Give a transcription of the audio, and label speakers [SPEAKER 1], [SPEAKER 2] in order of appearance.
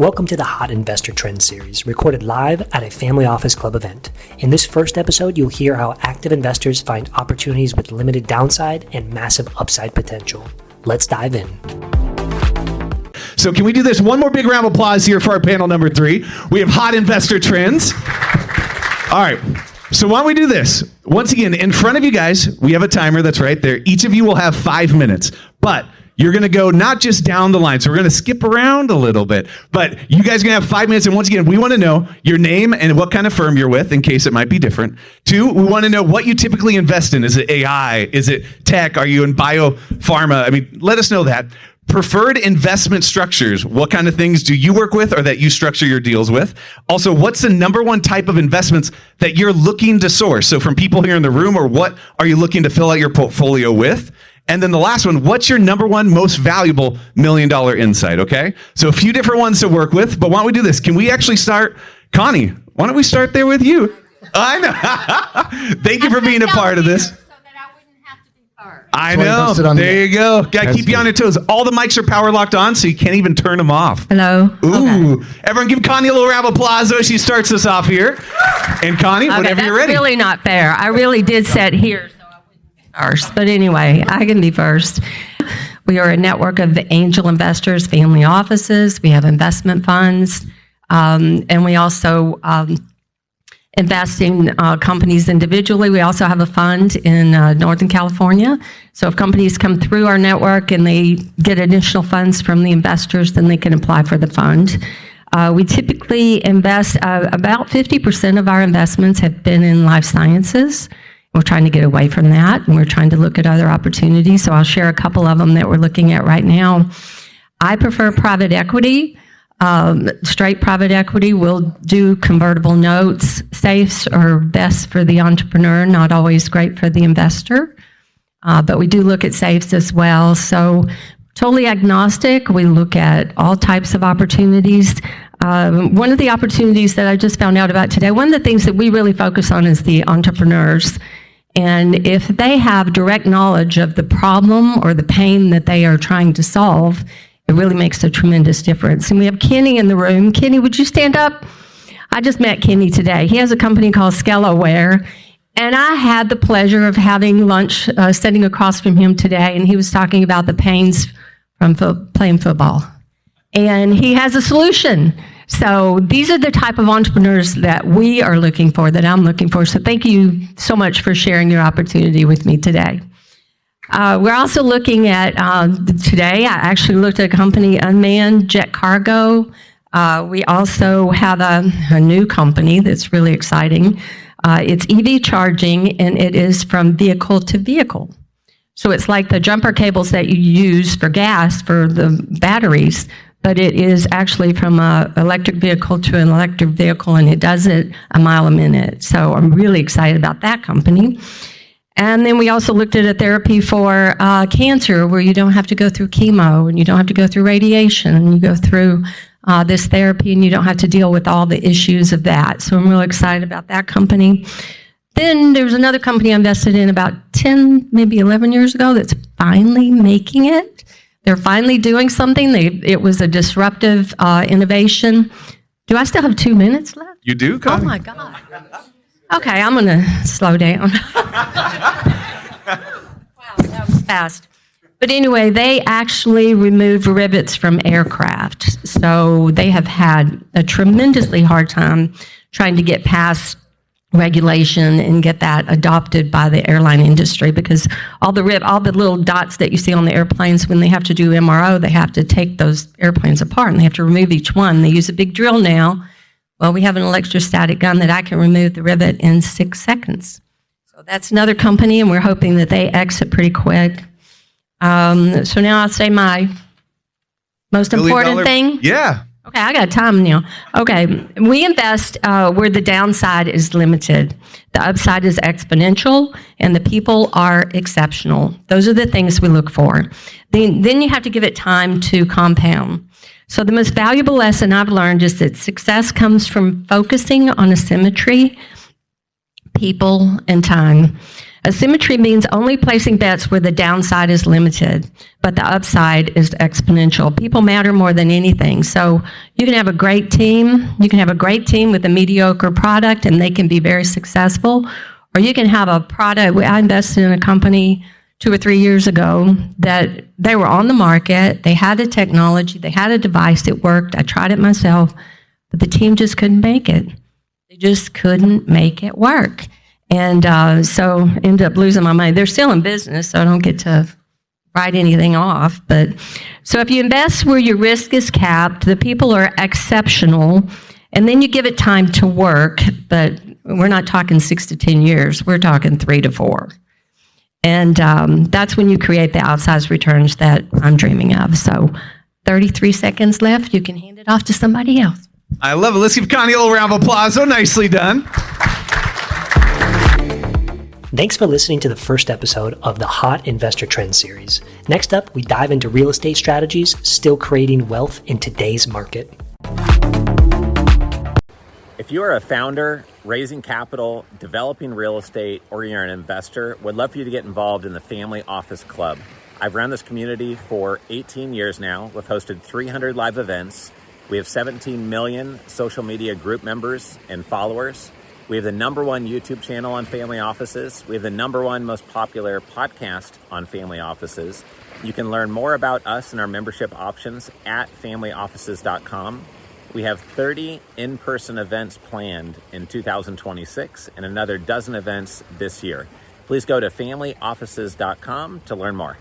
[SPEAKER 1] Welcome to the Hot Investor Trends series, recorded live at a family office club event. In this first episode, you'll hear how active investors find opportunities with limited downside and massive upside potential. Let's dive in.
[SPEAKER 2] So can we do this? One more big round of applause here for our panel number 3. We have Hot Investor Trends. All right. So why don't we do this? Once again, in front of you guys, we have a timer that's right there. Each of you will have 5 minutes, but you're going to go not just down the line. So we're going to skip around a little bit, but you guys are going to have 5 minutes. And once again, we want to know your name and what kind of firm you're with in case it might be different. 2, we want to know what you typically invest in. Is it AI? Is it tech? Are you in biopharma? I mean, let us know that. Preferred investment structures. What kind of things do you work with or that you structure your deals with? Also, what's the number one type of investments that you're looking to source? So from people here in the room, or what are you looking to fill out your portfolio with? And then the last one, what's your number one most valuable $1 million insight, okay? So a few different ones to work with, but why don't we do this? Can we actually start, Connie, why don't we start there with you? I know. Thank you for being a part of this. I know. There you go. Got to keep you on your toes. All the mics are power locked on, so you can't even turn them off.
[SPEAKER 3] Hello.
[SPEAKER 2] Ooh. Okay. Everyone give Connie a little round of applause as she starts us off here. And Connie, whenever you're ready.
[SPEAKER 3] That's really not fair. I really did set here, so I wouldn't be first. But anyway, I can be first. We are a network of angel investors, family offices. We have investment funds. And we also invest in companies individually. We also have a fund in Northern California. So if companies come through our network and they get additional funds from the investors, then they can apply for the fund. We typically invest, about 50% of our investments have been in life sciences. We're trying to get away from that, and we're trying to look at other opportunities. So I'll share a couple of them that we're looking at right now. I prefer private equity. Straight private equity. Will do convertible notes. Safes are best for the entrepreneur, not always great for the investor. But we do look at safes as well. So totally agnostic. We look at all types of opportunities. One of the opportunities that I just found out about today, one of the things that we really focus on is the entrepreneurs. And if they have direct knowledge of the problem or the pain that they are trying to solve, it really makes a tremendous difference. And we have Kenny in the room. Kenny, would you stand up? I just met Kenny today. He has a company called Scalaware, and I had the pleasure of having lunch sitting across from him today, and he was talking about the pains from playing football. And he has a solution. So these are the type of entrepreneurs that we are looking for, that I'm looking for. So thank you so much for sharing your opportunity with me today. We're also looking at, today, I actually looked at a company, Unmanned Jet Cargo. We also have a new company that's really exciting. It's EV charging, and it is from vehicle to vehicle. So it's like the jumper cables that you use for gas for the batteries, but it is actually from an electric vehicle to an electric vehicle, and it does it a mile a minute. So I'm really excited about that company. And then we also looked at a therapy for cancer, where you don't have to go through chemo and you don't have to go through radiation, and you go through this therapy and you don't have to deal with all the issues of that. So I'm really excited about that company. Then there's another company I invested in about 10, maybe 11 years ago that's finally making it. They're finally doing something. It was a disruptive innovation. Do I still have 2 minutes left?
[SPEAKER 2] You do, Connie?
[SPEAKER 3] Oh my God. Okay, I'm going to slow down. Wow, that was fast. But anyway, they actually remove rivets from aircraft. So they have had a tremendously hard time trying to get past regulation and get that adopted by the airline industry, because all the little dots that you see on the airplanes, when they have to do MRO, they have to take those airplanes apart and they have to remove each one. They use a big drill now. Well, we have an electrostatic gun that I can remove the rivet in 6 seconds. So that's another company, and we're hoping that they exit pretty quick. So now I'll say my most important thing.
[SPEAKER 2] Yeah.
[SPEAKER 3] Okay, I got time now. Okay, we invest where the downside is limited. The upside is exponential, and the people are exceptional. Those are the things we look for. Then you have to give it time to compound. So the most valuable lesson I've learned is that success comes from focusing on asymmetry, people, and time. Asymmetry means only placing bets where the downside is limited, but the upside is exponential. People matter more than anything. So you can have a great team. You can have a great team with a mediocre product, and they can be very successful. Or you can have a product. I invested in a company 2 or 3 years ago that they were on the market. They had a technology. They had a device that worked. I tried it myself, but the team just couldn't make it. They just couldn't make it work. And so ended up losing my money. They're still in business, so I don't get to write anything off. But so if you invest where your risk is capped, the people are exceptional, and then you give it time to work, but we're not talking 6 to 10 years. We're talking 3 to 4. And that's when you create the outsized returns that I'm dreaming of. So 33 seconds left. You can hand it off to somebody else.
[SPEAKER 2] I love it. Let's give Connie a little round of applause. So nicely done.
[SPEAKER 1] Thanks for listening to the first episode of the Hot Investor Trends series. Next up, we dive into real estate strategies still creating wealth in today's market.
[SPEAKER 4] If you are a founder, raising capital, developing real estate, or you're an investor, would love for you to get involved in the Family Office Club. I've run this community for 18 years now. We've hosted 300 live events. We have 17 million social media group members and followers. We have the #1 YouTube channel on family offices. We have the #1 most popular podcast on family offices. You can learn more about us and our membership options at familyoffices.com. We have 30 in-person events planned in 2026 and another dozen events this year. Please go to familyoffices.com to learn more.